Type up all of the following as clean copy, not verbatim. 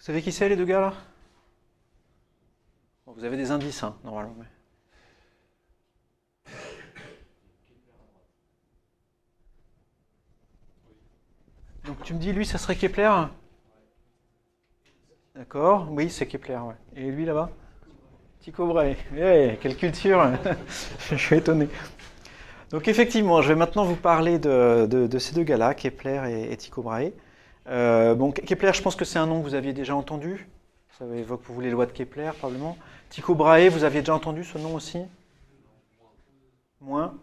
Vous savez qui c'est, les deux gars, là? Bon, vous avez des indices, hein, normalement. Donc tu me dis, lui, ça serait Kepler? D'accord, oui, c'est Kepler, ouais. Et lui, là-bas? Tycho Brahe. Ouais, quelle culture! Je suis étonné. Donc effectivement, je vais maintenant vous parler de ces deux gars-là, Kepler et Tycho Brahe. Bon, Kepler, je pense que c'est un nom que vous aviez déjà entendu. Ça évoque pour vous les lois de Kepler, probablement. Tycho Brahe, vous aviez déjà entendu ce nom aussi? Moins.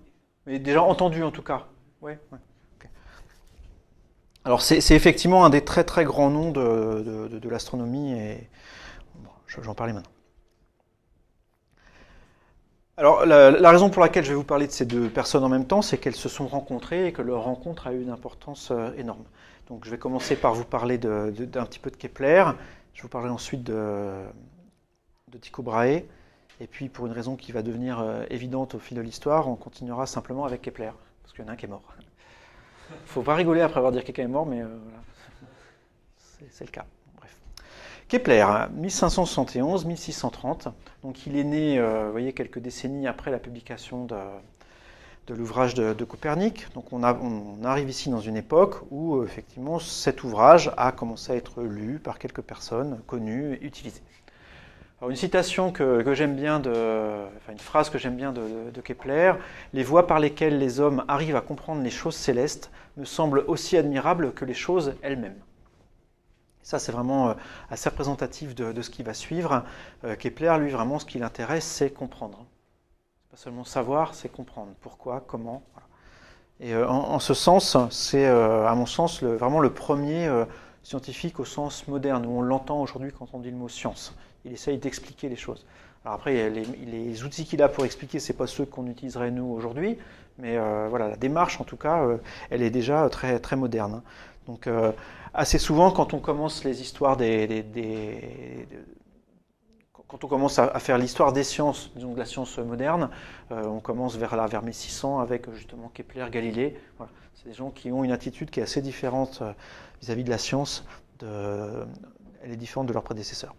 Mais déjà entendu en tout cas. Oui. Ouais. Ok. Alors c'est effectivement un des très très grands noms de l'astronomie et bon, j'en parlais maintenant. Alors la raison pour laquelle je vais vous parler de ces deux personnes en même temps, c'est qu'elles se sont rencontrées et que leur rencontre a eu une importance énorme. Donc je vais commencer par vous parler d'un petit peu de Kepler, je vous parlerai ensuite de Tycho Brahe, et puis pour une raison qui va devenir évidente au fil de l'histoire, on continuera simplement avec Kepler, parce qu'il y en a un qui est mort. Faut pas rigoler après avoir dit que quelqu'un est mort, mais voilà, c'est le cas. Bref. Kepler, 1571-1630. Donc il est né, vous voyez, quelques décennies après la publication de l'ouvrage de Copernic. Donc on arrive ici dans une époque où effectivement cet ouvrage a commencé à être lu par quelques personnes connues et utilisées. Alors une citation que j'aime bien, enfin une phrase que j'aime bien de Kepler: les voies par lesquelles les hommes arrivent à comprendre les choses célestes me semblent aussi admirables que les choses elles-mêmes. Ça, c'est vraiment assez représentatif de ce qui va suivre. Kepler, lui, vraiment, ce qui l'intéresse, c'est comprendre. Pas seulement savoir, c'est comprendre. Pourquoi, comment. Voilà. Et en ce sens, c'est, à mon sens, vraiment le premier scientifique au sens moderne, où on l'entend aujourd'hui quand on dit le mot science. Il essaye d'expliquer les choses. Alors après, les outils qu'il a pour expliquer, ce n'est pas ceux qu'on utiliserait nous aujourd'hui, mais voilà, la démarche, en tout cas, elle est déjà très, très moderne. Donc, assez souvent, quand on commence les histoires quand on commence à faire l'histoire des sciences, disons de la science moderne, on commence vers 1600 avec justement Kepler, Galilée. Voilà. C'est des gens qui ont une attitude qui est assez différente vis-à-vis de la science. Elle est différente de leurs prédécesseurs.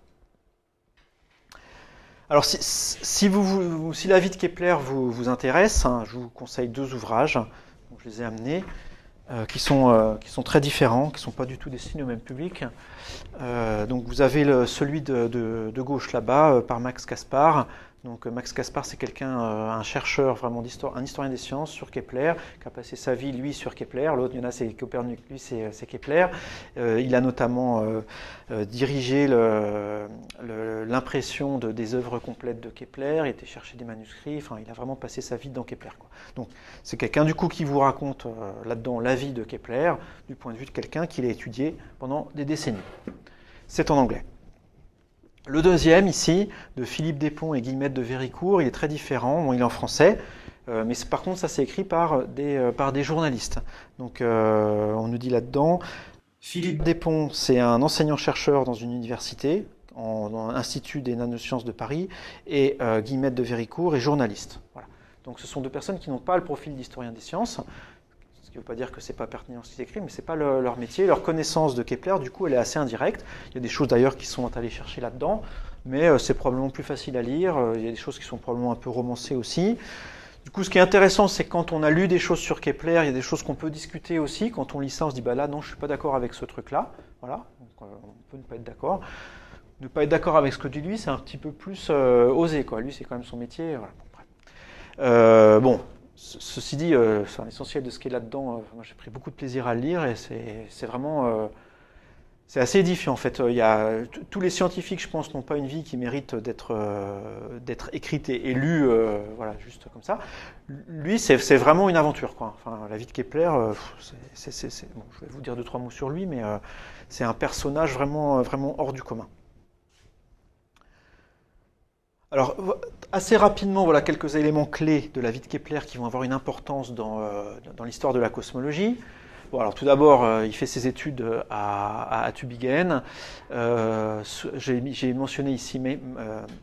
Alors, si la vie de Kepler vous intéresse, hein, je vous conseille deux ouvrages. Donc, je les ai amenés. Qui sont très différents, qui ne sont pas du tout destinés au même public. Donc vous avez celui de gauche là-bas, par Max Kaspar. Donc Max Kaspar, c'est quelqu'un, un chercheur vraiment un historien des sciences sur Kepler, qui a passé sa vie, lui, sur Kepler. L'autre, il y en a, c'est Copernic, lui, c'est Kepler. Il a notamment dirigé l'impression des œuvres complètes de Kepler, il était chercher des manuscrits, enfin, il a vraiment passé sa vie dans Kepler, quoi. Donc c'est quelqu'un, du coup, qui vous raconte là-dedans la vie de Kepler, du point de vue de quelqu'un qui l'a étudié pendant des décennies. C'est en anglais. Le deuxième, ici, de Philippe Despons et Guillemette de Véricourt, il est très différent. Bon, il est en français, mais par contre, ça c'est écrit par des journalistes. Donc, on nous dit là-dedans, Philippe Despons, c'est un enseignant-chercheur dans une université, dans l'Institut des nanosciences de Paris, et Guillemette de Véricourt est journaliste. Voilà. Donc, ce sont deux personnes qui n'ont pas le profil d'historien des sciences. Ce qui ne veut pas dire que ce n'est pas pertinent ce qu'ils écrivent, mais ce n'est pas leur métier. Leur connaissance de Kepler, du coup, elle est assez indirecte. Il y a des choses d'ailleurs qui sont allées chercher là-dedans, mais c'est probablement plus facile à lire. Il y a des choses qui sont probablement un peu romancées aussi. Du coup, ce qui est intéressant, c'est que quand on a lu des choses sur Kepler, il y a des choses qu'on peut discuter aussi. Quand on lit ça, on se dit, bah là, non, je ne suis pas d'accord avec ce truc-là. Voilà, donc, on peut ne pas être d'accord. Ne pas être d'accord avec ce que dit lui, c'est un petit peu plus osé, quoi. Lui, c'est quand même son métier. Voilà. Bon. Ceci dit, c'est l'essentiel de ce qui est là-dedans. Moi, j'ai pris beaucoup de plaisir à le lire et c'est vraiment, c'est assez édifiant en fait. Tous les scientifiques, je pense, n'ont pas une vie qui mérite d'être écrite et lue, voilà, juste comme ça. Lui, c'est vraiment une aventure, quoi. Enfin, la vie de Kepler, bon, je vais vous dire deux trois mots sur lui, mais c'est un personnage vraiment, vraiment hors du commun. Alors, assez rapidement, voilà quelques éléments clés de la vie de Kepler qui vont avoir une importance dans l'histoire de la cosmologie. Bon, alors tout d'abord, il fait ses études à Tübingen. J'ai mentionné ici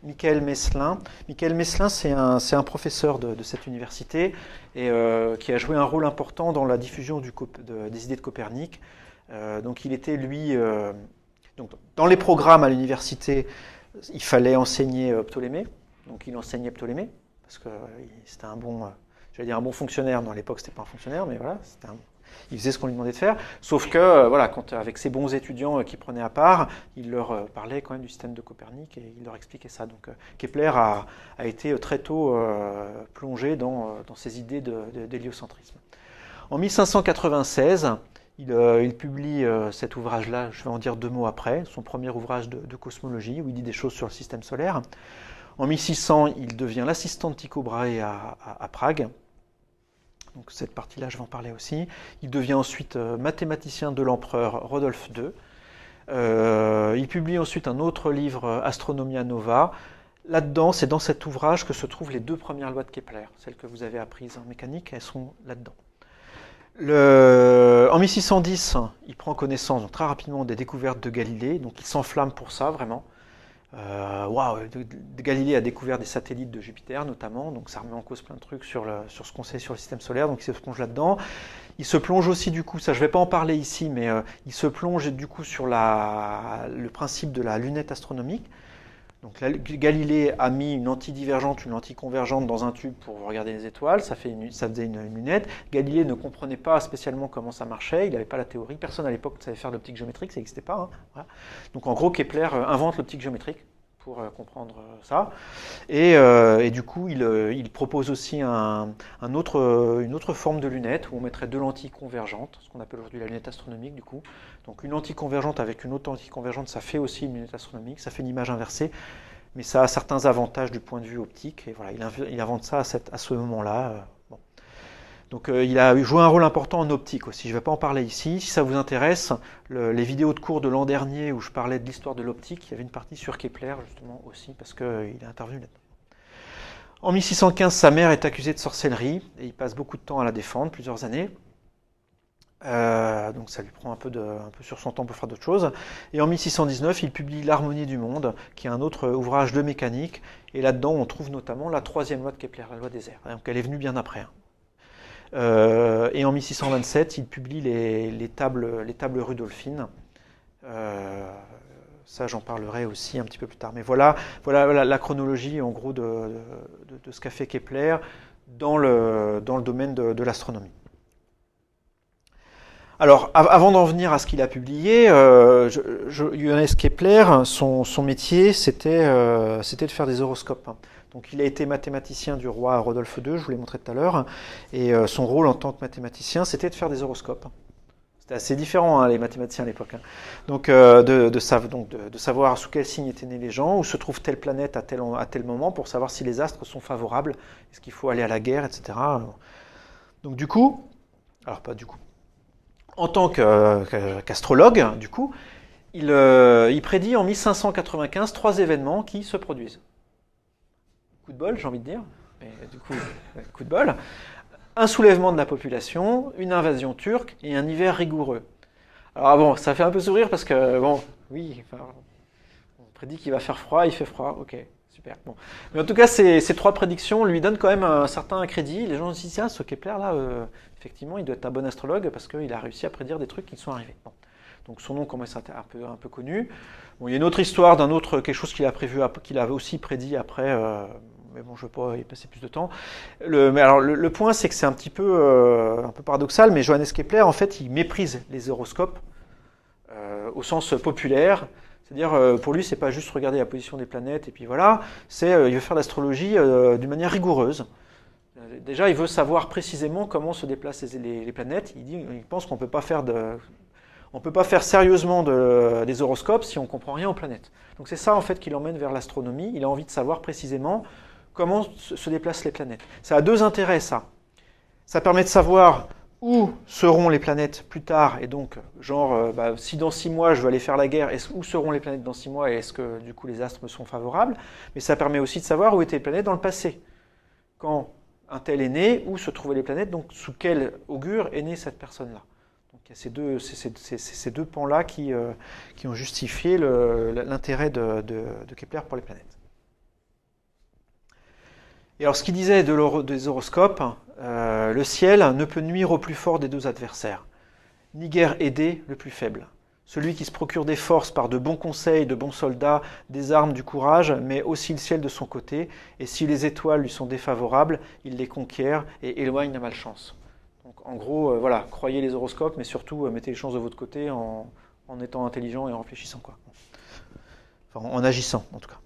Michael Meslin. Michael Meslin, c'est un professeur de cette université et qui a joué un rôle important dans la diffusion des idées de Copernic. Donc, il était, lui, Donc, dans les programmes à l'université, il fallait enseigner Ptolémée. Donc, il enseignait Ptolémée, parce que c'était un bon, j'allais dire un bon fonctionnaire. Non, à l'époque, c'était pas un fonctionnaire, mais voilà, il faisait ce qu'on lui demandait de faire. Sauf que, voilà, avec ses bons étudiants qu'il prenait à part, il leur parlait quand même du système de Copernic et il leur expliquait ça. Donc, Kepler a été très tôt plongé dans ces idées d'héliocentrisme. En 1596, il publie cet ouvrage-là, je vais en dire 2 mots après, son premier ouvrage de cosmologie, où il dit des choses sur le système solaire. En 1600, il devient l'assistant de Tycho Brahe à Prague. Donc cette partie-là, je vais en parler aussi. Il devient ensuite mathématicien de l'empereur Rodolphe II. Il publie ensuite un autre livre, Astronomia Nova. Là-dedans, c'est dans cet ouvrage que se trouvent les 2 premières lois de Kepler. Celles que vous avez apprises en mécanique, elles sont là-dedans. En 1610, il prend connaissance donc, très rapidement des découvertes de Galilée, donc il s'enflamme pour ça vraiment. Galilée a découvert des satellites de Jupiter notamment, donc ça remet en cause plein de trucs sur ce qu'on sait sur le système solaire, donc il se plonge là-dedans. Il se plonge aussi du coup, ça je ne vais pas en parler ici, mais il se plonge du coup sur le principe de la lunette astronomique. Donc Galilée a mis une antidivergente, une anticonvergente dans un tube pour regarder les étoiles, ça faisait une lunette. Galilée ne comprenait pas spécialement comment ça marchait, il n'avait pas la théorie, personne à l'époque ne savait faire l'optique géométrique, ça n'existait pas. Hein, voilà. Donc en gros Kepler invente l'optique géométrique pour comprendre ça. Et du coup il propose aussi une autre forme de lunette où on mettrait 2 lentilles convergentes, ce qu'on appelle aujourd'hui la lunette astronomique du coup. Donc une lentille convergente avec une autre lentille convergente, ça fait aussi une lunette astronomique, ça fait une image inversée, mais ça a certains avantages du point de vue optique, et voilà, il invente ça à ce moment-là. Bon. Donc il a joué un rôle important en optique aussi, je ne vais pas en parler ici. Si ça vous intéresse, les vidéos de cours de l'an dernier où je parlais de l'histoire de l'optique, il y avait une partie sur Kepler justement aussi, parce qu'il est intervenu là-dedans. En 1615, sa mère est accusée de sorcellerie, et il passe beaucoup de temps à la défendre, plusieurs années. Donc ça lui prend un peu sur son temps pour faire d'autres choses. Et en 1619, il publie L'harmonie du monde, qui est un autre ouvrage de mécanique. Et là-dedans, on trouve notamment la 3e loi de Kepler, la loi des airs. Donc elle est venue bien après. Et en 1627, il publie les tables rudolphines. Ça, j'en parlerai aussi un petit peu plus tard. Mais voilà la chronologie, en gros, de ce qu'a fait Kepler dans le domaine de l'astronomie. Alors, avant d'en venir à ce qu'il a publié, Johannes Kepler, son métier, c'était de faire des horoscopes. Donc, il a été mathématicien du roi Rodolphe II, je vous l'ai montré tout à l'heure, et son rôle en tant que mathématicien, c'était de faire des horoscopes. C'était assez différent, hein, les mathématiciens à l'époque. Hein. Donc, de savoir sous quel signe étaient nés les gens, où se trouve telle planète à tel moment, pour savoir si les astres sont favorables, est-ce qu'il faut aller à la guerre, etc. Donc, du coup, alors pas du coup. En tant qu'astrologue, du coup, il prédit en 1595 3 événements qui se produisent. Coup de bol, j'ai envie de dire, mais du coup, coup de bol. Un soulèvement de la population, une invasion turque et un hiver rigoureux. Alors bon, ça fait un peu sourire parce que, bon, oui, enfin, on prédit qu'il va faire froid, il fait froid, ok. Super. Bon. Mais en tout cas, ces 3 prédictions lui donnent quand même un certain crédit. Les gens se disent, tiens, ce Kepler-là, effectivement, il doit être un bon astrologue parce qu'il a réussi à prédire des trucs qui sont arrivés. Bon. Donc son nom commence à être un peu connu. Bon, il y a une autre histoire d'un autre, quelque chose qu'il avait aussi prédit après, mais bon, je ne veux pas y passer plus de temps. Mais alors, le point, c'est que c'est un peu paradoxal, mais Johannes Kepler, en fait, il méprise les horoscopes au sens populaire. C'est-à-dire, pour lui, c'est pas juste regarder la position des planètes et puis voilà, il veut faire l'astrologie d'une manière rigoureuse. Déjà, il veut savoir précisément comment se déplacent les planètes. Il pense qu'on peut pas faire sérieusement des horoscopes si on comprend rien aux planètes. Donc c'est ça en fait qui l'emmène vers l'astronomie. Il a envie de savoir précisément comment se déplacent les planètes. Ça a 2 intérêts, ça. Ça permet de savoir où seront les planètes plus tard, et donc, genre, si dans 6 mois je veux aller faire la guerre, où seront les planètes dans 6 mois, et est-ce que du coup les astres me sont favorables? Mais ça permet aussi de savoir où étaient les planètes dans le passé. Quand un tel est né, où se trouvaient les planètes, donc sous quel augure est née cette personne-là. Donc il y a ces deux pans-là qui ont justifié l'intérêt de Kepler pour les planètes. Et alors ce qu'il disait des horoscopes, le ciel ne peut nuire au plus fort des 2 adversaires, ni guère aider le plus faible. celui qui se procure des forces par de bons conseils, de bons soldats, des armes, du courage, met aussi le ciel de son côté, et si les étoiles lui sont défavorables, il les conquiert et éloigne la malchance. Donc en gros, voilà, croyez les horoscopes, mais surtout mettez les chances de votre côté en étant intelligent et en réfléchissant, quoi. Enfin, en agissant, en tout cas.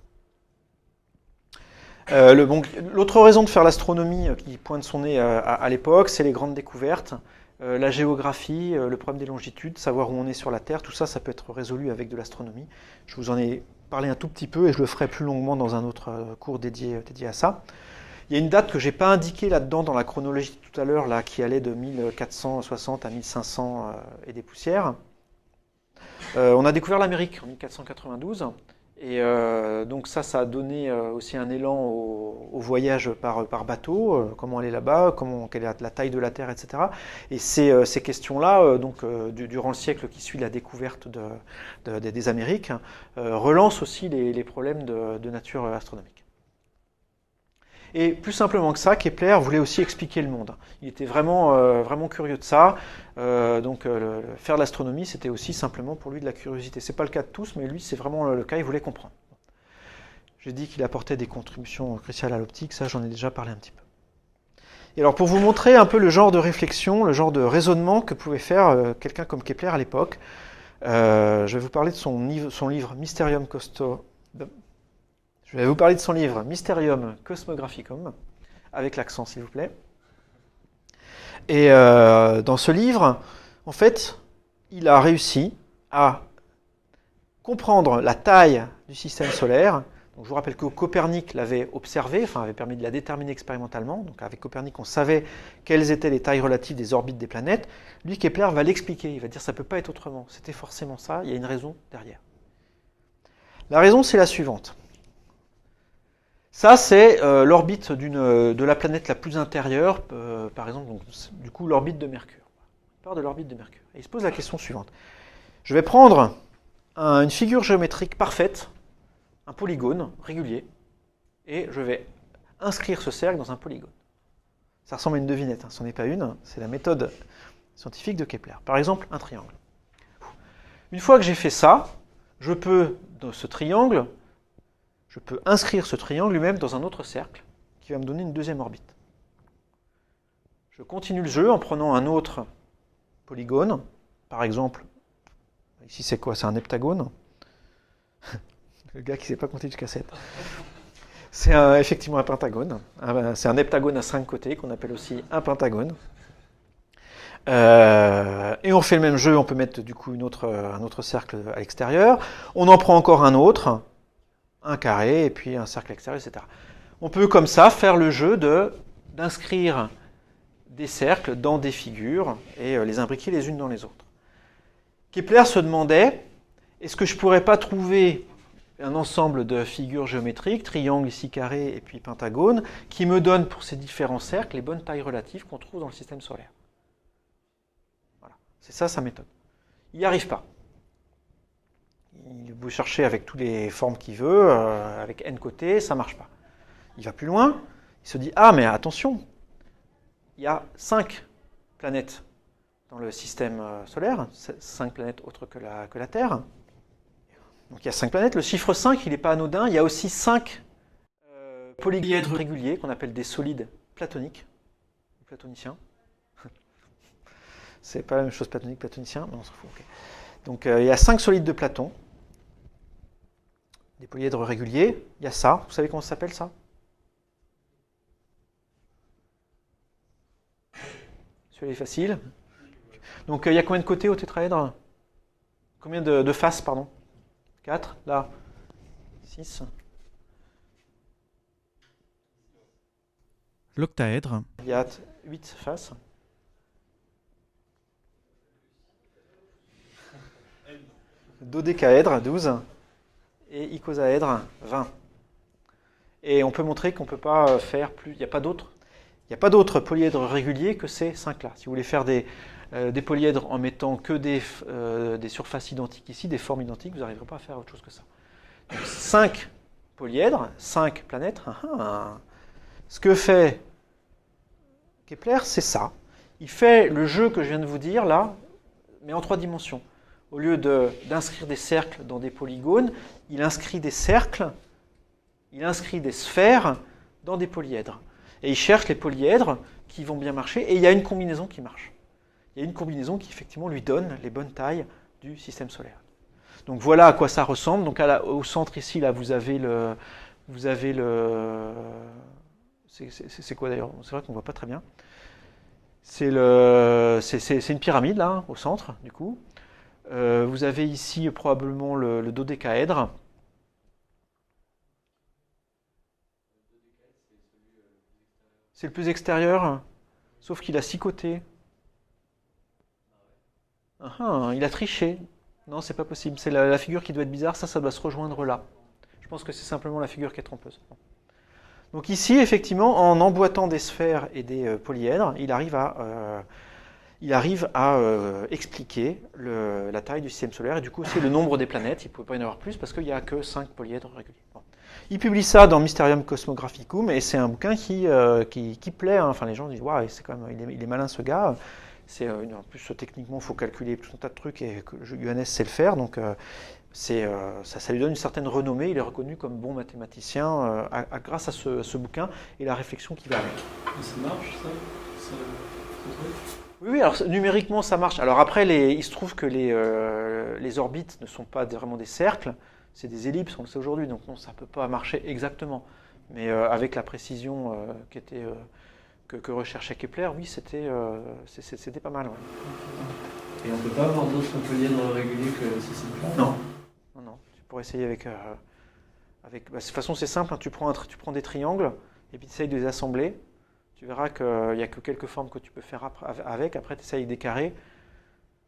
L'autre raison de faire l'astronomie qui pointe son nez à l'époque, c'est les grandes découvertes. La géographie, le problème des longitudes, savoir où on est sur la Terre, tout ça, ça peut être résolu avec de l'astronomie. Je vous en ai parlé un tout petit peu et je le ferai plus longuement dans un autre cours dédié à ça. Il y a une date que je n'ai pas indiquée là-dedans dans la chronologie tout à l'heure, là, qui allait de 1460 à 1500 et des poussières. On a découvert l'Amérique en 1492. Et donc ça a donné aussi un élan au voyage par bateau, comment aller là-bas, quelle est la taille de la Terre, etc. Et ces questions-là, durant le siècle qui suit la découverte des Amériques, relancent aussi les problèmes de nature astronomique. Et plus simplement que ça, Kepler voulait aussi expliquer le monde. Il était vraiment curieux de ça. Faire de l'astronomie, c'était aussi simplement pour lui de la curiosité. C'est pas le cas de tous, mais lui, c'est vraiment le cas, il voulait comprendre. J'ai dit qu'il apportait des contributions cruciales à l'optique, ça j'en ai déjà parlé un petit peu. Et alors pour vous montrer un peu le genre de réflexion, le genre de raisonnement que pouvait faire quelqu'un comme Kepler à l'époque, je vais vous parler de son livre Mysterium Cosmographicum, avec l'accent s'il vous plaît. Et dans ce livre, en fait, il a réussi à comprendre la taille du système solaire. Donc, je vous rappelle que Copernic l'avait observé, enfin avait permis de la déterminer expérimentalement. Donc avec Copernic, on savait quelles étaient les tailles relatives des orbites des planètes. Lui, Kepler va l'expliquer, il va dire ça ne peut pas être autrement. C'était forcément ça, il y a une raison derrière. La raison, c'est la suivante. Ça, c'est l'orbite de la planète la plus intérieure, par exemple, donc, du coup, l'orbite de Mercure. On part de l'orbite de Mercure. Et il se pose la question suivante. Je vais prendre une figure géométrique parfaite, un polygone régulier, et je vais inscrire ce cercle dans un polygone. Ça ressemble à une devinette, hein, ce n'est pas une, c'est la méthode scientifique de Kepler. Par exemple, un triangle. Une fois que j'ai fait ça, je peux, dans ce triangle, je peux inscrire ce triangle lui-même dans un autre cercle qui va me donner une deuxième orbite. Je continue le jeu en prenant un autre polygone, par exemple, ici c'est quoi? C'est un heptagone. Le gars qui ne sait pas compter jusqu'à 7. C'est effectivement un pentagone. C'est un heptagone à 5 côtés qu'on appelle aussi un pentagone. Et on fait le même jeu, on peut mettre du coup un autre cercle à l'extérieur. On en prend encore un autre, un carré, et puis un cercle extérieur, etc. On peut comme ça faire le jeu d'inscrire des cercles dans des figures et les imbriquer les unes dans les autres. Kepler se demandait, est-ce que je ne pourrais pas trouver un ensemble de figures géométriques, triangle ici carré et puis pentagone, qui me donnent pour ces différents cercles les bonnes tailles relatives qu'on trouve dans le système solaire. Voilà. C'est ça sa méthode. Il n'y arrive pas. Il peut chercher avec toutes les formes qu'il veut, avec n côtés, ça ne marche pas. Il va plus loin, il se dit, ah mais attention, il y a 5 planètes dans le système solaire, 5 planètes autres que la Terre. Donc il y a 5 planètes, le chiffre 5 il n'est pas anodin, il y a aussi 5 polyèdres réguliers qu'on appelle des solides platoniques, platoniciens. C'est pas la même chose platonique, platonicien, mais on s'en fout. Okay. Donc il y a 5 solides de Platon, des polyèdres réguliers, il y a ça, vous savez comment ça s'appelle ça? Celui-là est facile. Donc il y a combien de côtés au tétraèdre? Combien de faces, pardon? 4, là, 6. L'octaèdre. Il y a 8 faces. Dodécaèdre, 12. Et icosaèdre, 20. Et on peut montrer qu'on ne peut pas faire plus. Il n'y a pas d'autres polyèdres réguliers que ces 5-là. Si vous voulez faire des polyèdres en mettant que des surfaces identiques ici, des formes identiques, vous n'arriverez pas à faire autre chose que ça. Donc 5 polyèdres, 5 planètes. Ce que fait Kepler, c'est ça. Il fait le jeu que je viens de vous dire là, mais en 3 dimensions. Au lieu d'inscrire des cercles dans des polygones, il inscrit des cercles, il inscrit des sphères dans des polyèdres. Et il cherche les polyèdres qui vont bien marcher, et il y a une combinaison qui marche. Il y a une combinaison qui effectivement lui donne les bonnes tailles du système solaire. Donc voilà à quoi ça ressemble. Donc au centre ici, là, vous avez le c'est quoi d'ailleurs? C'est vrai qu'on ne voit pas très bien. C'est une pyramide là, hein, au centre, du coup. Vous avez ici probablement le dodécaèdre. C'est le plus extérieur, sauf qu'il a 6 côtés. Il a triché. Non, c'est pas possible. C'est la figure qui doit être bizarre. Ça doit se rejoindre là. Je pense que c'est simplement la figure qui est trompeuse. Donc ici, effectivement, en emboîtant des sphères et des polyèdres, il arrive à expliquer la taille du système solaire et du coup aussi le nombre des planètes. Il ne pouvait pas y en avoir plus parce qu'il n'y a que 5 polyèdres réguliers. Bon. Il publie ça dans Mysterium Cosmographicum et c'est un bouquin qui plaît. Hein. Enfin, les gens disent waouh, c'est quand même, il est malin ce gars. En plus, techniquement, il faut calculer tout un tas de trucs et que Johannes sait le faire. Donc, ça lui donne une certaine renommée. Il est reconnu comme bon mathématicien grâce à ce bouquin et la réflexion qui va avec. Et ça marche, ça Oui, alors numériquement, ça marche. Alors après, il se trouve que les orbites ne sont pas vraiment des cercles, c'est des ellipses, on le sait aujourd'hui. Donc non, ça ne peut pas marcher exactement. Mais avec la précision que recherchait Kepler, oui, c'était pas mal. Ouais. Et on ne peut pas avoir d'autres polyèdres réguliers que ce système-là? Non. Tu pourrais essayer avec... de toute façon, c'est simple, hein, tu prends des triangles et puis tu essayes de les assembler. Tu verras qu'il n'y a que quelques formes que tu peux faire avec. Après, tu essayes avec des carrés.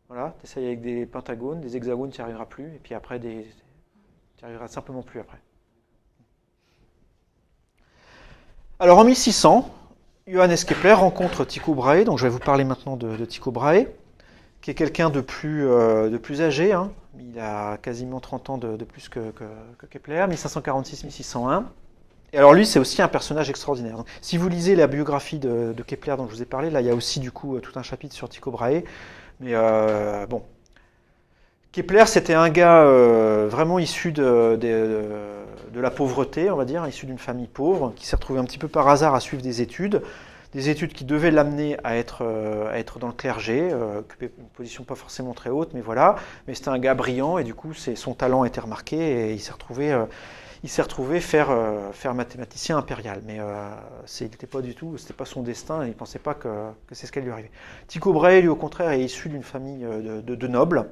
Voilà, tu essayes avec des pentagones, des hexagones, tu n'y arriveras plus. Et puis après, tu n'y arriveras simplement plus après. Alors en 1600, Johannes Kepler rencontre Tycho Brahe. Donc je vais vous parler maintenant de Tycho Brahe, qui est quelqu'un de plus âgé. Hein. Il a quasiment 30 ans de plus que Kepler, 1546-1601. Et alors lui, c'est aussi un personnage extraordinaire. Donc, si vous lisez la biographie de Kepler dont je vous ai parlé, là il y a aussi du coup tout un chapitre sur Tycho Brahe. Mais bon, Kepler c'était un gars vraiment issu de la pauvreté, on va dire, issu d'une famille pauvre, qui s'est retrouvé un petit peu par hasard à suivre des études qui devaient l'amener à être dans le clergé, occuper une position pas forcément très haute, mais voilà. Mais c'était un gars brillant et du coup son talent a été remarqué et il s'est retrouvé faire mathématicien impérial. Mais c'était pas son destin et il ne pensait pas que c'est ce qui allait lui arriver. Tycho Brahe, lui, au contraire, est issu d'une famille de nobles.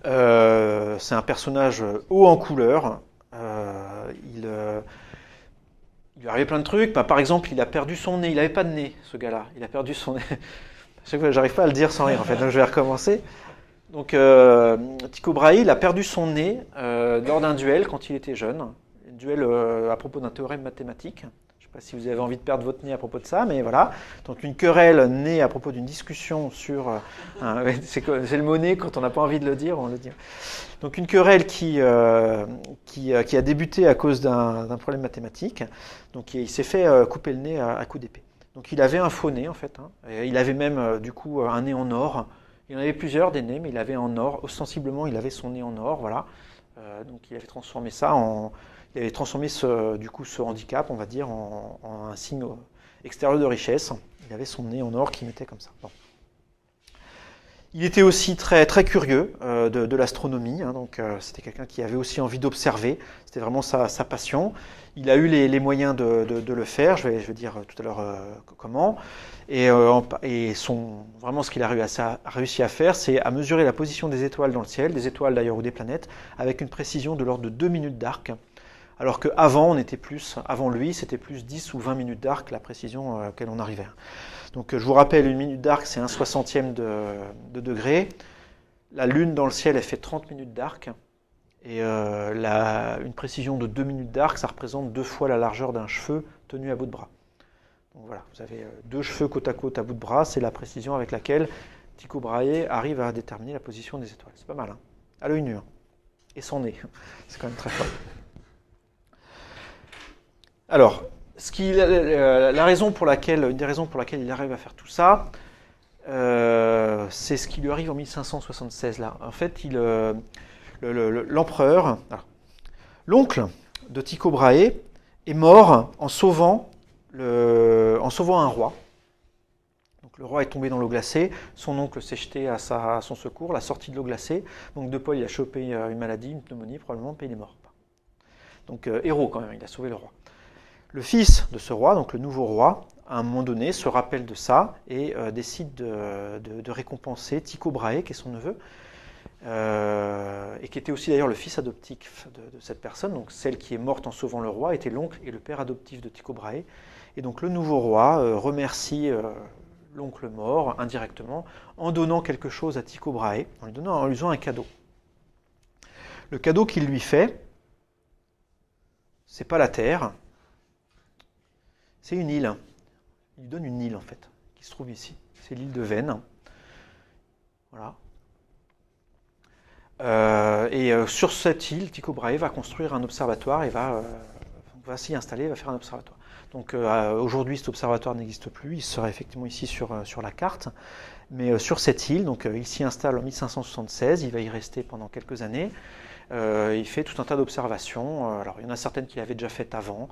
C'est un personnage haut en couleur. Il lui arrivait plein de trucs. Par exemple, il a perdu son nez. Il n'avait pas de nez, ce gars-là. Il a perdu son nez. À chaque fois, j'arrive pas à le dire sans rire, en fait. Donc, je vais recommencer. Donc, Tycho Brahe, il a perdu son nez lors d'un duel quand il était jeune. Un duel à propos d'un théorème mathématique. Je ne sais pas si vous avez envie de perdre votre nez à propos de ça, mais voilà. Donc, une querelle née à propos d'une discussion sur... c'est le mot nez, quand on n'a pas envie de le dire, on le dit. Donc, une querelle qui a débuté à cause d'un problème mathématique. Donc, il s'est fait couper le nez à coups d'épée. Donc, il avait un faux nez, en fait. Hein. Et il avait même, du coup, un nez en or. Il en avait plusieurs des nez, mais il avait en or. Ostensiblement, il avait son nez en or, voilà. Donc il avait transformé ce handicap, on va dire, en un signe extérieur de richesse. Il avait son nez en or qui mettait comme ça. Bon. Il était aussi très, très curieux de l'astronomie, hein, donc c'était quelqu'un qui avait aussi envie d'observer. C'était vraiment sa passion. Il a eu les moyens de le faire. Je vais dire tout à l'heure comment. Et vraiment ce qu'il a réussi à faire, c'est à mesurer la position des étoiles dans le ciel, des étoiles d'ailleurs ou des planètes, avec une précision de l'ordre de 2 minutes d'arc. Alors qu'avant, avant lui, c'était plus 10 ou 20 minutes d'arc, la précision à laquelle on arrivait. Donc je vous rappelle, une minute d'arc, c'est 1/60 de degré. La Lune dans le ciel, elle fait 30 minutes d'arc. Et une précision de 2 minutes d'arc, ça représente 2 fois la largeur d'un cheveu tenu à bout de bras. Donc voilà, vous avez 2 cheveux côte à côte à bout de bras, c'est la précision avec laquelle Tycho Brahe arrive à déterminer la position des étoiles. C'est pas mal, hein, à l'œil nu. Hein. Et son nez, c'est quand même très fort. Alors, une des raisons pour laquelle il arrive à faire tout ça, c'est ce qui lui arrive en 1576 là. En fait, l'empereur, l'oncle de Tycho Brahe est mort en sauvant un roi. Donc, le roi est tombé dans l'eau glacée, son oncle s'est jeté à son secours, l'a sorti de l'eau glacée. Donc De Paul il a chopé une maladie, une pneumonie probablement, puis il est mort. Donc héros quand même, il a sauvé le roi. Le fils de ce roi, donc le nouveau roi, à un moment donné, se rappelle de ça et décide de récompenser Tycho Brahe, qui est son neveu, et qui était aussi d'ailleurs le fils adoptif de cette personne. Donc celle qui est morte en sauvant le roi était l'oncle et le père adoptif de Tycho Brahe. Et donc le nouveau roi remercie l'oncle mort indirectement en donnant quelque chose à Tycho Brahe, en lui faisant un cadeau. Le cadeau qu'il lui fait, c'est pas la terre, c'est une île. Il lui donne une île en fait, qui se trouve ici. C'est l'île de Vênes. Voilà. Sur cette île, Tycho Brahe va construire un observatoire et va s'y installer, va faire un observatoire. Donc aujourd'hui, cet observatoire n'existe plus. Il sera effectivement ici sur la carte. Mais sur cette île, donc il s'y installe en 1576. Il va y rester pendant quelques années. Il fait tout un tas d'observations. Alors il y en a certaines qu'il avait déjà faites avant.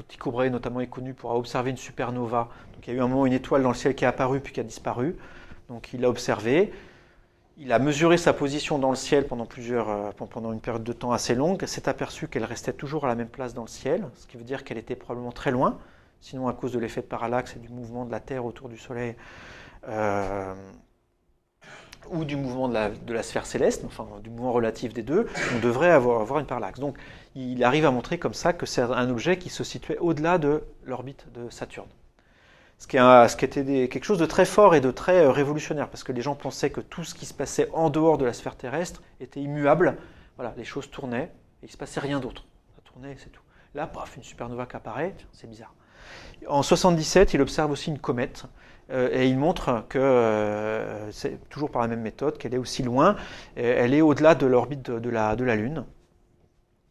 Tycho Brahe notamment est connu pour avoir observé une supernova. Donc il y a eu un moment une étoile dans le ciel qui est apparue puis qui a disparu. Donc il l'a observé. Il a mesuré sa position dans le ciel pendant une période de temps assez longue. S'est aperçu qu'elle restait toujours à la même place dans le ciel, ce qui veut dire qu'elle était probablement très loin. Sinon, à cause de l'effet de parallaxe et du mouvement de la Terre autour du Soleil, ou du mouvement de la sphère céleste, enfin du mouvement relatif des deux, on devrait avoir une parallaxe. Donc il arrive à montrer comme ça que c'est un objet qui se situait au-delà de l'orbite de Saturne. Ce qui était quelque chose de très fort et de très révolutionnaire, parce que les gens pensaient que tout ce qui se passait en dehors de la sphère terrestre était immuable. Voilà, les choses tournaient et il ne se passait rien d'autre. Ça tournait et c'est tout. Là, paf, une supernova qui apparaît, c'est bizarre. En 77, il observe aussi une comète et il montre que c'est toujours par la même méthode, qu'elle est aussi loin, elle est au-delà de l'orbite de la Lune.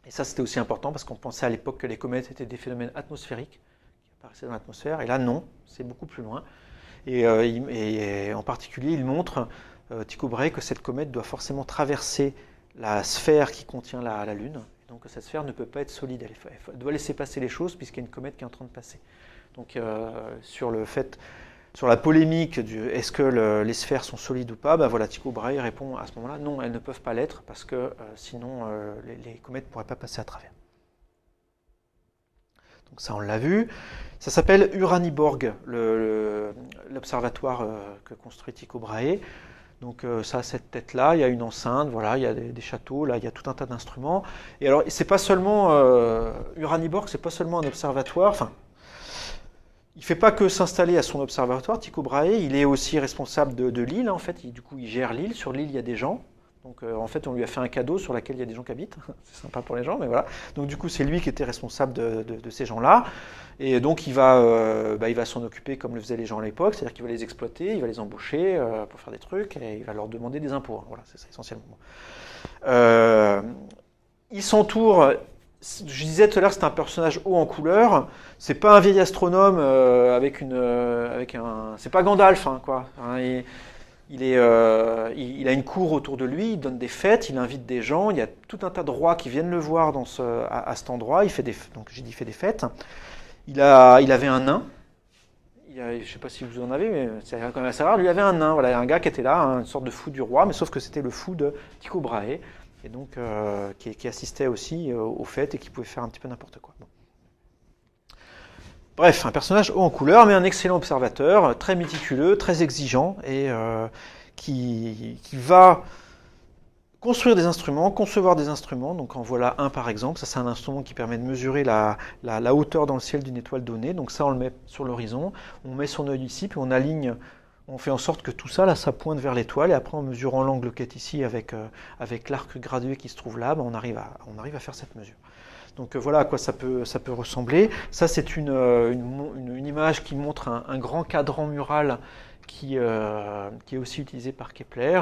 Et ça, c'était aussi important parce qu'on pensait à l'époque que les comètes étaient des phénomènes atmosphériques qui apparaissaient dans l'atmosphère. Et là, non, c'est beaucoup plus loin. Et en particulier, il montre, Tycho Brahe, que cette comète doit forcément traverser la sphère qui contient la Lune. Donc cette sphère ne peut pas être solide, elle doit laisser passer les choses puisqu'il y a une comète qui est en train de passer. Donc sur la polémique du est-ce que les sphères sont solides ou pas, ben voilà, Tycho Brahe répond à ce moment-là, non, elles ne peuvent pas l'être parce que sinon les comètes ne pourraient pas passer à travers. Donc ça on l'a vu. Ça s'appelle Uraniborg, l'observatoire que construit Tycho Brahe. Donc ça a cette tête-là, il y a une enceinte, voilà, il y a des châteaux, là il y a tout un tas d'instruments. Et alors c'est pas seulement Uraniborg, c'est pas seulement un observatoire. Enfin, il ne fait pas que s'installer à son observatoire. Tycho Brahe, il est aussi responsable de l'île. En fait, du coup, il gère l'île. Sur l'île, il y a des gens. Donc en fait, on lui a fait un cadeau sur lequel il y a des gens qui habitent. C'est sympa pour les gens, mais voilà. Donc du coup, c'est lui qui était responsable de ces gens-là. Et donc il va s'en occuper comme le faisaient les gens à l'époque, c'est-à-dire qu'il va les exploiter, il va les embaucher pour faire des trucs et il va leur demander des impôts. Voilà, c'est ça essentiellement. Il s'entoure. Je disais tout à l'heure, c'est un personnage haut en couleur. C'est pas un vieil astronome c'est pas Gandalf, hein, quoi. Hein, il a une cour autour de lui, il donne des fêtes, il invite des gens. Il y a tout un tas de rois qui viennent le voir à cet endroit. Il fait des fêtes. Il avait un nain. Je ne sais pas si vous en avez, mais c'est quand même assez rare. Lui, il avait un nain. Voilà, un gars qui était là, une sorte de fou du roi, mais sauf que c'était le fou de Tycho Brahe. Et donc qui assistait aussi aux fêtes et qui pouvait faire un petit peu n'importe quoi. Bon. Bref, un personnage haut en couleur, mais un excellent observateur, très méticuleux, très exigeant, et qui va construire des instruments, concevoir des instruments. Donc en voilà un par exemple, ça c'est un instrument qui permet de mesurer la hauteur dans le ciel d'une étoile donnée. Donc ça on le met sur l'horizon, on met son œil ici, puis on aligne. On fait en sorte que tout ça, là, ça pointe vers l'étoile, et après, en mesurant l'angle qui est ici avec l'arc gradué qui se trouve là, on arrive à faire cette mesure. Donc voilà à quoi ça peut ressembler. Ça, c'est une image qui montre un grand cadran mural qui est aussi utilisé par Kepler.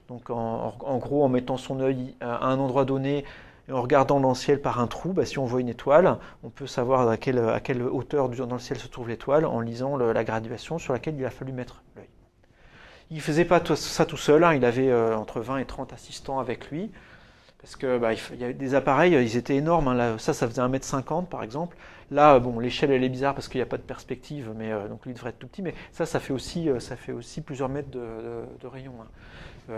Donc en gros, en mettant son œil à un endroit donné, et en regardant dans le ciel par un trou, si on voit une étoile, on peut savoir à quelle hauteur dans le ciel se trouve l'étoile en lisant la graduation sur laquelle il a fallu mettre l'œil. Il ne faisait pas ça tout seul, hein, il avait entre 20 et 30 assistants avec lui, parce que il y avait des appareils, ils étaient énormes, hein, là, ça faisait 1,50 m par exemple. Là, bon, l'échelle elle est bizarre parce qu'il n'y a pas de perspective, mais donc lui il devrait être tout petit, mais ça fait aussi plusieurs mètres de rayon, hein.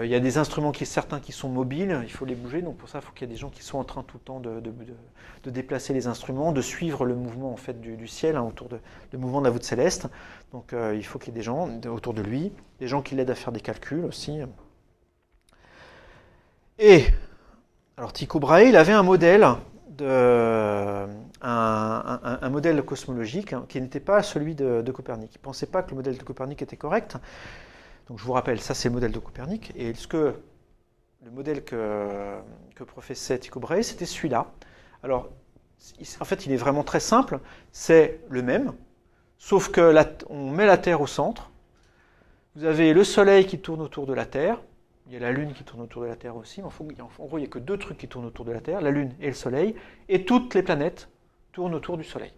Il y a des instruments certains qui sont mobiles, il faut les bouger, donc pour ça il faut qu'il y ait des gens qui soient en train tout le temps de déplacer les instruments, de suivre le mouvement en fait du ciel, hein, le mouvement de la voûte céleste. Donc il faut qu'il y ait des gens autour de lui, des gens qui l'aident à faire des calculs aussi. Et alors Tycho Brahe, il avait un modèle un modèle cosmologique, hein, qui n'était pas celui de Copernic. Il ne pensait pas que le modèle de Copernic était correct. Donc je vous rappelle, ça c'est le modèle de Copernic, et le modèle que professait Tycho Brahe, c'était celui-là. Alors, en fait, il est vraiment très simple, c'est le même, sauf que on met la Terre au centre, vous avez le Soleil qui tourne autour de la Terre, il y a la Lune qui tourne autour de la Terre aussi, en gros il n'y a que deux trucs qui tournent autour de la Terre, la Lune et le Soleil, et toutes les planètes tournent autour du Soleil.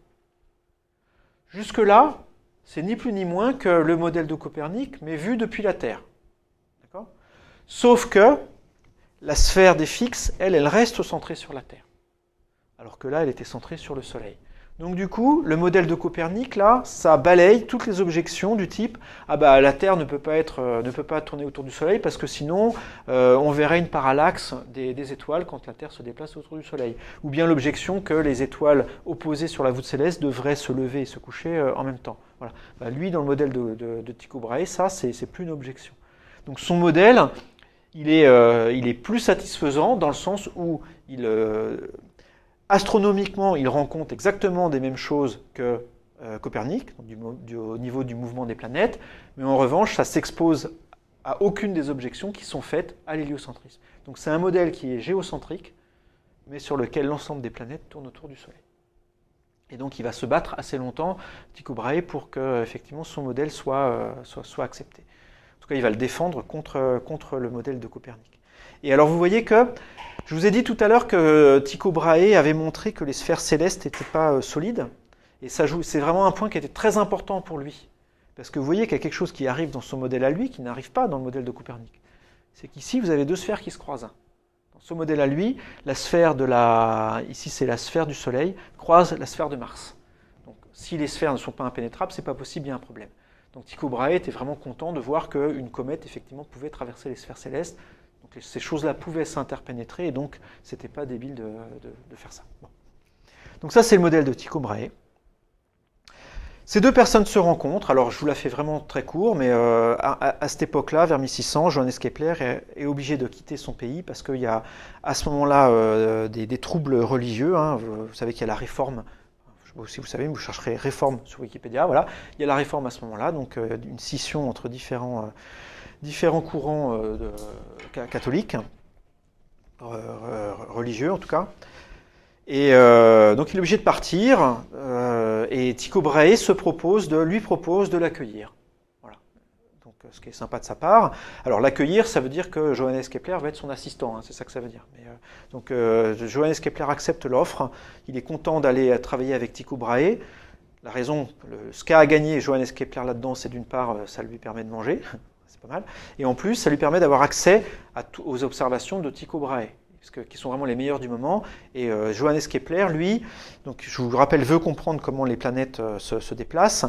Jusque-là, c'est ni plus ni moins que le modèle de Copernic, mais vu depuis la Terre. D'accord ? Sauf que la sphère des fixes, elle reste centrée sur la Terre. Alors que là, elle était centrée sur le Soleil. Donc du coup, le modèle de Copernic, là, ça balaye toutes les objections du type « Ah bah la Terre ne peut pas tourner autour du Soleil parce que sinon, on verrait une parallaxe des étoiles quand la Terre se déplace autour du Soleil. » Ou bien l'objection que les étoiles opposées sur la voûte céleste devraient se lever et se coucher en même temps. Voilà. Bah, lui, dans le modèle de Tycho Brahe, ça, c'est plus une objection. Donc son modèle, il est plus satisfaisant dans le sens où astronomiquement, il rend compte exactement des mêmes choses que Copernic, au niveau du mouvement des planètes, mais en revanche, ça s'expose à aucune des objections qui sont faites à l'héliocentrisme. Donc c'est un modèle qui est géocentrique, mais sur lequel l'ensemble des planètes tourne autour du Soleil. Et donc il va se battre assez longtemps, Tycho Brahe, pour que effectivement son modèle soit accepté. En tout cas, il va le défendre contre le modèle de Copernic. Et alors vous voyez que, je vous ai dit tout à l'heure que Tycho Brahe avait montré que les sphères célestes n'étaient pas solides, et c'est vraiment un point qui était très important pour lui. Parce que vous voyez qu'il y a quelque chose qui arrive dans son modèle à lui, qui n'arrive pas dans le modèle de Copernic. C'est qu'ici, vous avez deux sphères qui se croisent. Dans ce modèle à lui, ici c'est la sphère du Soleil, croise la sphère de Mars. Donc si les sphères ne sont pas impénétrables, c'est pas possible, il y a un problème. Donc Tycho Brahe était vraiment content de voir qu'une comète, effectivement, pouvait traverser les sphères célestes. Donc ces choses-là pouvaient s'interpénétrer, et donc c'était pas débile de faire ça. Bon. Donc ça, c'est le modèle de Tycho Brahe. Ces deux personnes se rencontrent, alors je vous la fais vraiment très court, mais à cette époque-là, vers 1600, Johannes Kepler est obligé de quitter son pays parce qu'il y a à ce moment-là des troubles religieux, hein. Vous savez qu'il y a la réforme, je sais pas si vous savez, vous chercherez réforme sur Wikipédia, voilà. Il y a la réforme à ce moment-là, donc une scission entre différents courants catholiques, religieux en tout cas. Et donc il est obligé de partir, et Tycho Brahe lui propose de l'accueillir. Voilà. Donc ce qui est sympa de sa part. Alors l'accueillir, ça veut dire que Johannes Kepler va être son assistant, hein, c'est ça que ça veut dire. Mais, donc Johannes Kepler accepte l'offre, il est content d'aller travailler avec Tycho Brahe. La raison, ce qu'a à gagner Johannes Kepler là-dedans, c'est d'une part, ça lui permet de manger, c'est pas mal, et en plus, ça lui permet d'avoir accès aux observations de Tycho Brahe, qui sont vraiment les meilleurs du moment. Et Johannes Kepler, lui, donc je vous rappelle, veut comprendre comment les planètes se déplacent,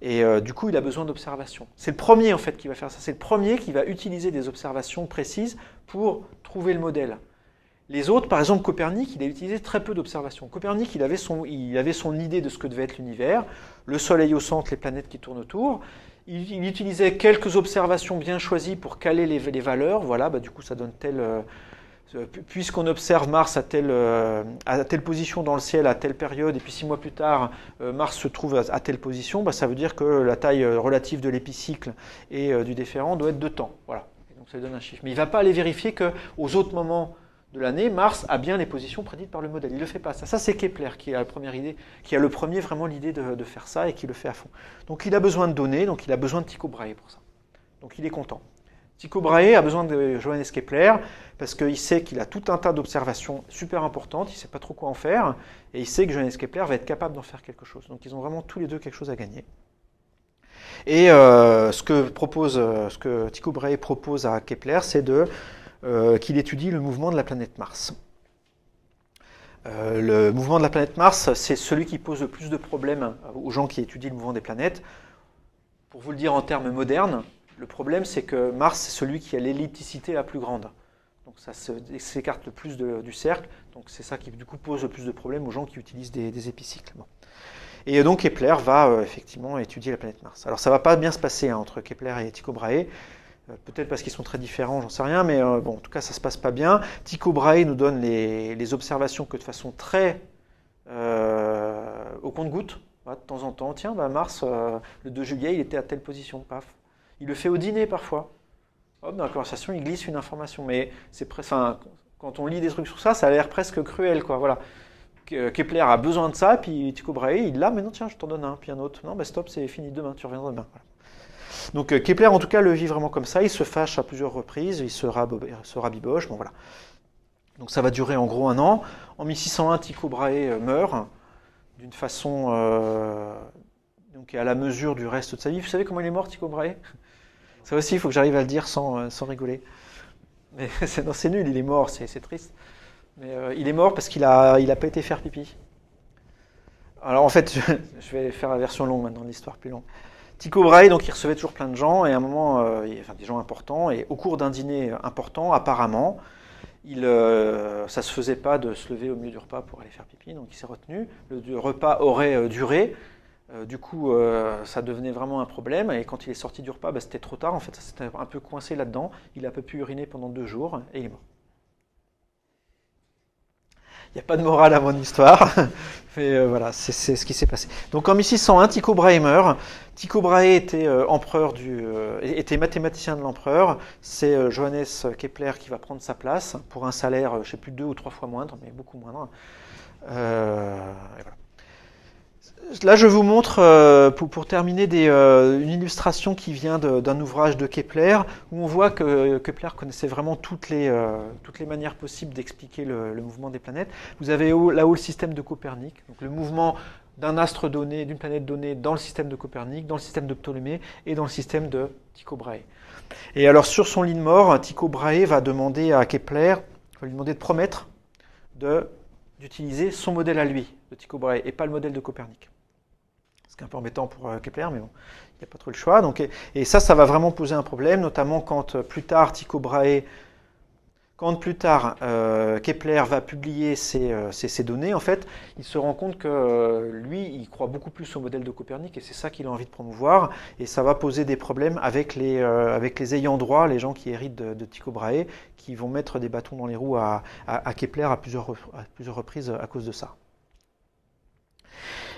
et du coup il a besoin d'observations. C'est le premier en fait qui va faire ça, c'est le premier qui va utiliser des observations précises pour trouver le modèle. Les autres, par exemple Copernic, il a utilisé très peu d'observations. Copernic, il avait son idée de ce que devait être l'univers, le Soleil au centre, les planètes qui tournent autour. Il utilisait quelques observations bien choisies pour caler les valeurs. Voilà, du coup ça donne puisqu'on observe Mars à telle position dans le ciel à telle période, et puis 6 mois plus tard, Mars se trouve à telle position, ça veut dire que la taille relative de l'épicycle et du déférent doit être de temps. Voilà. Et donc ça lui donne un chiffre. Mais il ne va pas aller vérifier qu'aux autres moments de l'année, Mars a bien les positions prédites par le modèle. Il ne le fait pas. Ça c'est Kepler qui a la première idée, qui a le premier vraiment l'idée de faire ça et qui le fait à fond. Donc il a besoin de données, donc il a besoin de Tycho Brahe pour ça. Donc il est content. Tycho Brahe a besoin de Johannes Kepler parce qu'il sait qu'il a tout un tas d'observations super importantes, il ne sait pas trop quoi en faire, et il sait que Johannes Kepler va être capable d'en faire quelque chose. Donc ils ont vraiment tous les deux quelque chose à gagner. Et ce que Tycho Brahe propose à Kepler, c'est qu'il étudie le mouvement de la planète Mars. Le mouvement de la planète Mars, c'est celui qui pose le plus de problèmes aux gens qui étudient le mouvement des planètes. Pour vous le dire en termes modernes, le problème c'est que Mars, c'est celui qui a l'ellipticité la plus grande. Donc ça s'écarte le plus du cercle, donc c'est ça qui du coup pose le plus de problèmes aux gens qui utilisent des épicycles. Bon. Et donc Kepler va effectivement étudier la planète Mars. Alors ça va pas bien se passer entre Kepler et Tycho Brahe, peut-être parce qu'ils sont très différents, j'en sais rien, mais bon, en tout cas ça se passe pas bien. Tycho Brahe nous donne les observations que de façon très au compte-gouttes, de temps en temps. Tiens, Mars, le 2 juillet, il était à telle position, paf. Il le fait au dîner parfois. Hop, dans la conversation, il glisse une information, mais c'est quand on lit des trucs sur ça, ça a l'air presque cruel, quoi. Voilà. Kepler a besoin de ça, puis Tycho Brahe, il l'a, mais non, tiens, je t'en donne un, puis un autre. Non, stop, c'est fini demain, tu reviendras demain. Voilà. Donc Kepler, en tout cas, le vit vraiment comme ça. Il se fâche à plusieurs reprises, il se rabiboche. Bon, voilà. Donc ça va durer en gros 1 an. En 1601, Tycho Brahe meurt d'une façon donc à la mesure du reste de sa vie. Vous savez comment il est mort, Tycho Brahe? Ça aussi, il faut que j'arrive à le dire sans rigoler. Mais c'est nul, il est mort, c'est triste. Mais il est mort parce qu'il a pas été faire pipi. Alors en fait, je vais faire la version longue maintenant, l'histoire plus longue. Tycho Brahe, donc il recevait toujours plein de gens, et à un moment, des gens importants, et au cours d'un dîner important, apparemment, ça se faisait pas de se lever au milieu du repas pour aller faire pipi, donc il s'est retenu. Le repas aurait duré. Du coup, ça devenait vraiment un problème, et quand il est sorti du repas, c'était trop tard, en fait, ça s'était un peu coincé là-dedans. Il a pas pu uriner pendant 2 jours, et il est mort. Il n'y a pas de morale à mon histoire, mais voilà, c'est ce qui s'est passé. Donc en 1601, Tycho Brahe meurt. Tycho Brahe était était mathématicien de l'empereur. C'est Johannes Kepler qui va prendre sa place pour un salaire, je ne sais plus, 2 ou 3 fois moindre, mais beaucoup moindre. Et voilà. Là, je vous montre, pour terminer, une illustration qui vient d'un ouvrage de Kepler, où on voit que Kepler connaissait vraiment toutes les manières possibles d'expliquer le mouvement des planètes. Vous avez là-haut le système de Copernic, donc le mouvement d'un astre donné, d'une planète donnée, dans le système de Copernic, dans le système de Ptolémée et dans le système de Tycho Brahe. Et alors, sur son lit de mort, Tycho Brahe va demander à Kepler, va lui demander de promettre d'utiliser son modèle à lui, de Tycho Brahe, et pas le modèle de Copernic. C'est un peu embêtant pour Kepler, mais bon, il n'y a pas trop le choix. Donc, et ça va vraiment poser un problème, notamment quand plus tard Kepler va publier ses données, en fait, il se rend compte que lui, il croit beaucoup plus au modèle de Copernic, et c'est ça qu'il a envie de promouvoir, et ça va poser des problèmes avec les ayants droit, les gens qui héritent de Tycho Brahe, qui vont mettre des bâtons dans les roues à Kepler à plusieurs reprises à cause de ça.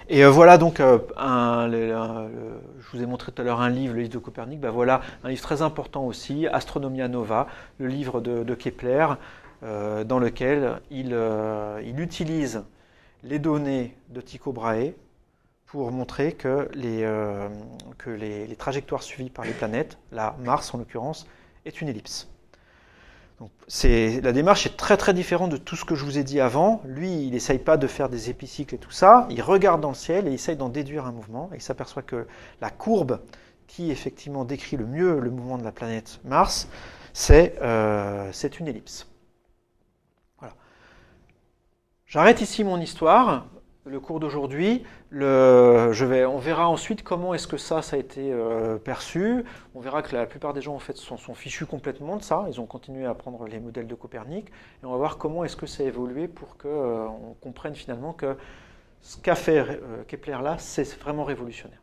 Et voilà donc, je vous ai montré tout à l'heure un livre, le livre de Copernic, voilà un livre très important aussi, Astronomia Nova, le livre de Kepler, dans lequel il utilise les données de Tycho Brahe pour montrer que les trajectoires suivies par les planètes, là Mars en l'occurrence, est une ellipse. Donc, la démarche est très très différente de tout ce que je vous ai dit avant. Lui, il n'essaye pas de faire des épicycles et tout ça. Il regarde dans le ciel et il essaye d'en déduire un mouvement. Et il s'aperçoit que la courbe qui effectivement décrit le mieux le mouvement de la planète Mars, c'est une ellipse. Voilà. J'arrête ici mon histoire. Le cours d'aujourd'hui, on verra ensuite comment est-ce que ça a été perçu. On verra que la plupart des gens en fait sont fichus complètement de ça. Ils ont continué à prendre les modèles de Copernic. Et on va voir comment est-ce que ça a évolué pour qu'on comprenne finalement que ce qu'a fait Kepler là, c'est vraiment révolutionnaire.